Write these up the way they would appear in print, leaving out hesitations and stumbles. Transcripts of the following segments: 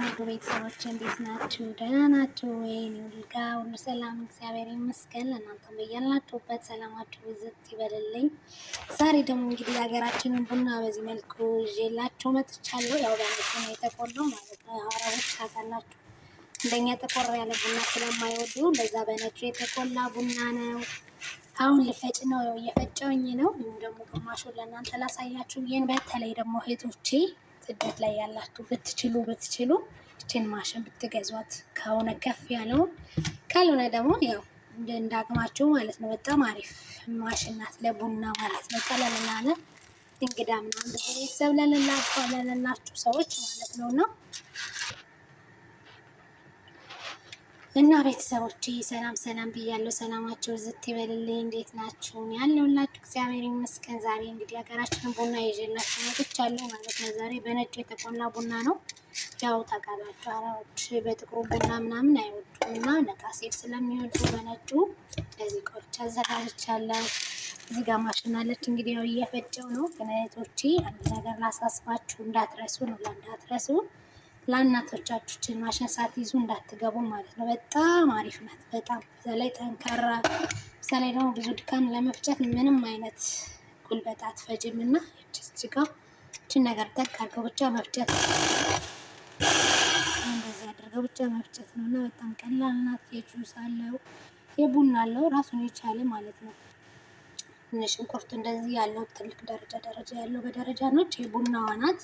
ውድ ቤተሰቦች እንዴት ናችሁ? ደህና ናችሁ ወይ? እኔ ጋር ሁሉ ሰላም እግዚአብሔር ይመስገን። እናንተም በያላችሁበት ሰላማችሁ ብዝት ይበልልኝ። ዛሬ ደግሞ እንግዲህ የሀገራችንን ቡና በዚህ መልኩ ይዤላችሁ መጥቻለሁ። ያው በነጩ ነው የተቆላው ማለት ነው። አረቦች ታውቃላችሁ እንደኛ ጠቆር ያለ ቡና ስለማይወዱ ለዛ በነጩ የተቆላ ቡና ነው። አሁን ልፈጭ ነው፣ እየፈጨውኝ ነው። ደግሞ ግማሹን ለእናንተ ላሳያችሁ። ይህን በተለይ ደግሞ እህቶቼ ስደት ላይ ያላችሁ ብትችሉ እችን ማሽን ብትገዟት፣ ከሆነ ከፍ ያለው ካልሆነ ደግሞ ያው እንዳቅማችሁ ማለት ነው። በጣም አሪፍ ማሽን ናት ለቡና ማለት ነው። ቀለል ያለ እንግዳ ምናምን ብዙ ቤተሰብ ለሌላችሁ ሰዎች ማለት ነው እና ቤተሰቦቼ ሰላም ብያለሁ። ሰላማችሁ ዝት ይበልልኝ። እንዴት ናችሁ? ያለሁላችሁ እግዚአብሔር ይመስገን። ዛሬ እንግዲህ ሀገራችንን ቡና ይዤላችሁ መጥቻለሁ ማለት ነው። ዛሬ በነጩ የተቆላ ቡና ነው። ያው ታውቃላችሁ አረቦች በጥቁሩ ቡና ምናምን አይወዱም እና ነጣ ሲል ስለሚወዱ በነጩ ለዚህ ቆርቻ አዘጋጅቻለሁ። እዚህ ጋር ማሽን አለች። እንግዲህ ያው እየፈጨው ነው። ግን እህቶቼ አንድ ነገር ላሳስባችሁ፣ እንዳትረሱ ለእናቶቻችሁ ማሽን ሳትይዙ እንዳትገቡ ማለት ነው። በጣም አሪፍ ናት። በጣም በተለይ ጠንካራ፣ በተለይ ደግሞ ብዙ ድካም ለመፍጨት ምንም አይነት ጉልበት አትፈጅም እና እችን ነገር ጠቅ አድርገው ብቻ መፍጨት፣ እንደዚህ አድርገው ብቻ መፍጨት ነው እና በጣም ቀላል ናት። የጁስ አለው የቡና አለው ራሱን የቻለ ማለት ነው። ሽንኩርት እንደዚህ ያለው ትልቅ ደረጃ ያለው በደረጃ ነች። የቡናዋ ናት።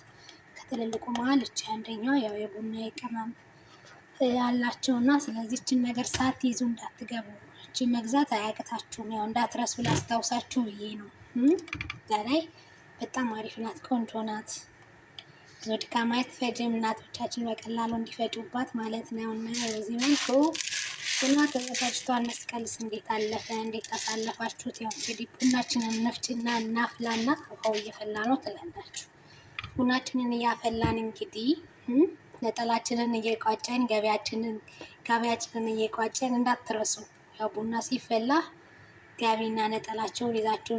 ከትልልቁ መሀል እቺ አንደኛው ያው የቡና ቅመም አላቸውና ስለዚህ እችን ነገር ሳትይዙ እንዳትገቡ። እቺ መግዛት አያቅታችሁም። ያው እንዳትረሱ ላስታውሳችሁ ብዬ ነው። ላይ በጣም አሪፍ ናት፣ ቆንጆ ናት። ብዙ ድካም አትፈጅም። እናቶቻችን በቀላሉ እንዲፈጩባት ማለት ነው። እና በዚህ መልኩ ቡና ተዘጋጅቷል። መስቀልስ እንዴት አለፈ? እንዴት አሳለፋችሁት? ያው እንግዲህ ቡናችንን ነፍጭና እናፍላና ውሃው እየፈላ ነው ትላላችሁ። ቡናችንን እያፈላን እንግዲህ ነጠላችንን እየቋጨን ጋቢያችንን እየቋጨን እንዳትረሱ። ያው ቡና ሲፈላ ጋቢና ነጠላቸውን ይዛችሁ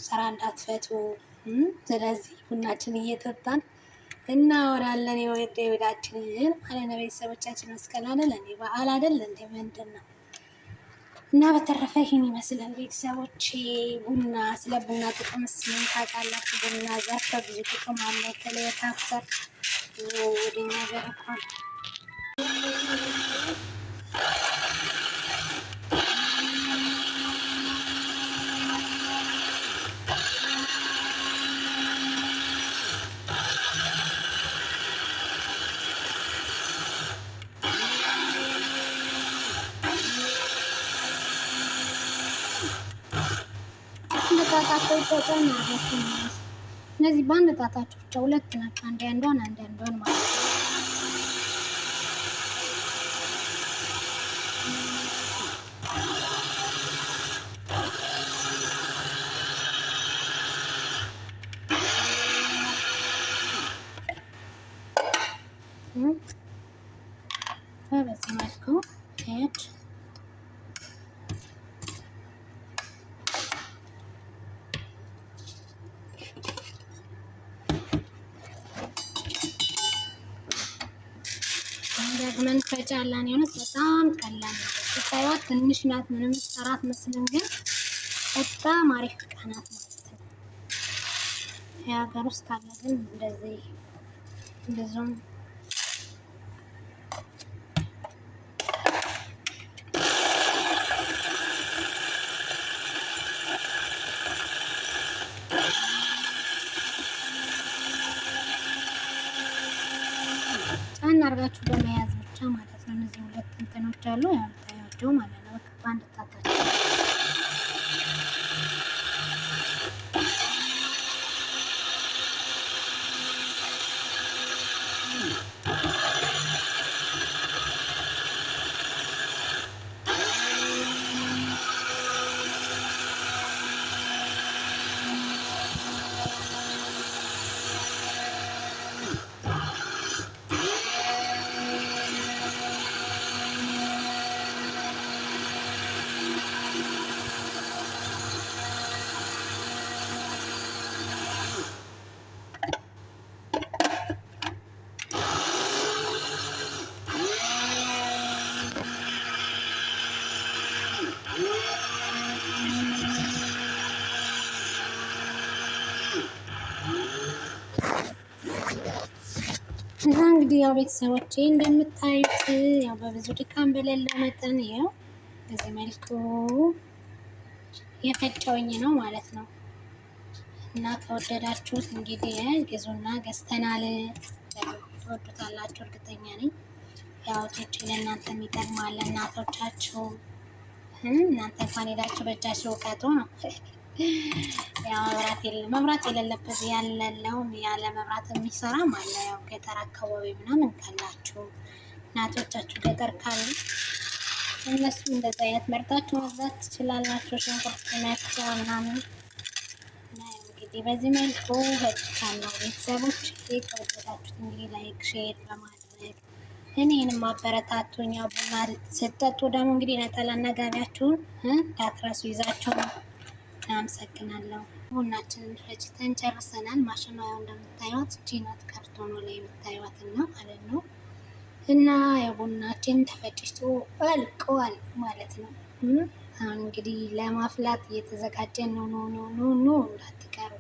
ስራ እንዳትፈቱ። ስለዚህ ቡናችን እየጠጣን እናወራለን የወዳችንን ማለት ነው። ቤተሰቦቻችን መስቀል አይደል እንዴ? በዓል አይደል እንዴ? ምንድን ነው? እና በተረፈ ይህን ይመስላል ቤተሰቦቼ። ቡና ስለ ቡና ጥቅምስ ምን ታውቃላችሁ? ቡና ዘርፈ ብዙ ጥቅም አለ። በተለይ ካንሰር ወደኛ ሀገር እንኳን ጣታቸው ተጨና እነዚህ በአንድ ጣታቸው ብቻ ሁለት ናቸው። አንድ አንዷን ማለት ነው። በዚህ መልኩ ሄድ ደግመን ፈጫላን። የሆነ በጣም ቀላል ነው። ስታዩት ትንሽ ናት፣ ምንም ሰራት መስለን፣ ግን በጣም አሪፍ ዕቃ ናት ማለት ነው። የሀገር ውስጥ አለ ግን እንደዚሁም አድርጋችሁ በመያዝ ብቻ ማለት ነው። እነዚህ ሁለት እንትኖች አሉ ያልታያቸው ማለት ነው። በቃ በአንድ ጣታችሁ እና እንግዲህ ያው ቤተሰቦቼ እንደምታዩት ያው በብዙ ድካም በሌለው መጠን ያው በዚህ መልኩ የፈጨውኝ ነው ማለት ነው። እና ከወደዳችሁት እንግዲህ ግዙና ገዝተናል። ትወዱታላችሁ እርግጠኛ ነኝ። ያው ቶች ለእናንተ የሚጠቅማል እናቶቻችሁ እናንተ እንኳን ሄዳችሁ በእጃችሁ እውቀቱ ነው። ያው መብራት የሌለበት ያለለውም ያለ መብራት የሚሰራም አለ። ያው ገጠር አካባቢ ምናምን ካላችሁ እናቶቻችሁ ገጠር ካሉ እነሱ እንደዛ አይነት መርጣችሁ መግዛት ትችላላችሁ። ሽንኩርት መፍጫ ምናምን እና እንግዲህ በዚህ መልኩ ፈጭቻለሁ። ቤተሰቦች ከወደዳችሁት እንግዲህ ላይክ ሼር በማድረግ እኔንም አበረታቱኝ። ቡና ስትጠጡ ደግሞ እንግዲህ ነጠላና ጋቢያችሁን እንዳትረሱ ይዛችሁ ነው። አመሰግናለሁ። ቡናችንን ፈጭተን ጨርሰናል። ማሽኗ ያው እንደምታዩት ጂናት ካርቶኑ ላይ የምታዩት እና ማለት ነው። እና የቡናችን ተፈጭቶ አልቀዋል ማለት ነው። አሁን እንግዲህ ለማፍላት እየተዘጋጀን ነው። ኖ እንዳትቀሩ